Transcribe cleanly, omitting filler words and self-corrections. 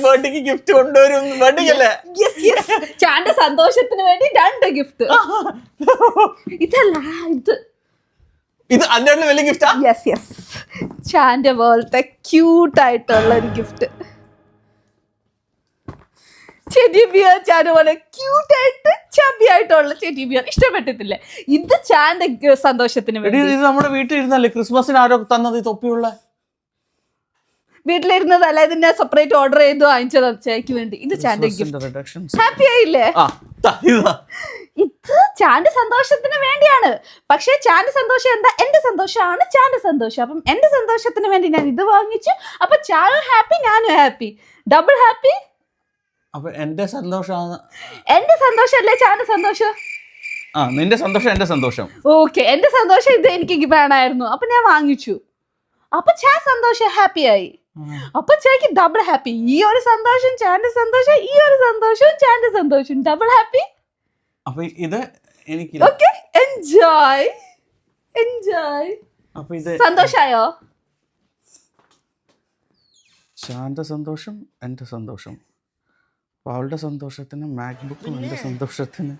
ബർത്ത്ഡേക്ക് ഗിഫ്റ്റ് കൊണ്ടുവരും. ബർത്ത്ഡേക്കല്ലേ? ചാന്റെ സന്തോഷത്തിന് വേണ്ടി 2 ഗിഫ്റ്റ്. ഇതല്ല ഇത് അതിന്റെ വലിയ ഗിഫ്റ്റാ. ചാന്റെ പോലത്തെ ക്യൂട്ടായിട്ടുള്ള ഒരു ഗിഫ്റ്റ്. ചെടിബിയർ ചാന്റെ പോലെ ക്യൂട്ടായിട്ട് ചബിയായിട്ടുള്ള ചെടിബിയർ ഇഷ്ടപ്പെട്ടിട്ടില്ലേ? ഇത് ചാന്റെ സന്തോഷത്തിന് വേണ്ടി. ഇത് നമ്മുടെ വീട്ടിൽ ഇരുന്നല്ലേ ക്രിസ്മസിന് ആരോ തന്നത് ഈ തൊപ്പിയുള്ള? വീട്ടിലിരുന്നതല്ല, ഇതിന്റെ സെപ്പറേറ്റ് ഓർഡർ ചെയ്ത് വാങ്ങിച്ചത് ചേക്ക് വേണ്ടി. ഇത് ചാന്റെ ഗിഫ്റ്റ്. ഹാപ്പി ആയില്ലേ? ഇത് ചാന്റെ സന്തോഷത്തിന് വേണ്ടിയാണ്. പക്ഷെ ചാന്റെ സന്തോഷം എന്താ? എന്റെ സന്തോഷമാണ് ചാന്റെ സന്തോഷം. അപ്പം എന്റെ സന്തോഷത്തിന് വേണ്ടി ഞാൻ ഇത് വാങ്ങിച്ചു. അപ്പൊ ചാനും ഹാപ്പി, ഞാനും ഹാപ്പി, ഡബിൾ ഹാപ്പി. അപ്പൊ എന്റെ സന്തോഷമാണ്. എന്റെ സന്തോഷല്ലേ ചാന്റെ സന്തോഷം? നിന്റെ സന്തോഷം എന്റെ സന്തോഷം. ഓക്കെ, എന്റെ സന്തോഷം ഇത് എനിക്ക് വേണമായിരുന്നു, അപ്പൊ ഞാൻ വാങ്ങിച്ചു. അപ്പൊ ചാ സന്തോഷം ഹാപ്പി ആയി. അപ്പൊ ചാക്ക് ഡബിൾ ഹാപ്പി. ഈ ഒരു സന്തോഷം ചാന്റെ സന്തോഷം, ഈ ഒരു സന്തോഷം ചാന്റെ സന്തോഷം, ഡബിൾ ഹാപ്പി. അപ്പൊ ഇത് എനിക്ക് ഓക്കെ, എൻജോയ് എൻജോയ്. അപ്പൊ ഇത് സന്തോഷായോ? ചാന്റെ സന്തോഷം എന്റെ സന്തോഷം. അവളുടെ സന്തോഷത്തിന് മാക്ബുക്കും എന്റെ സന്തോഷത്തിന്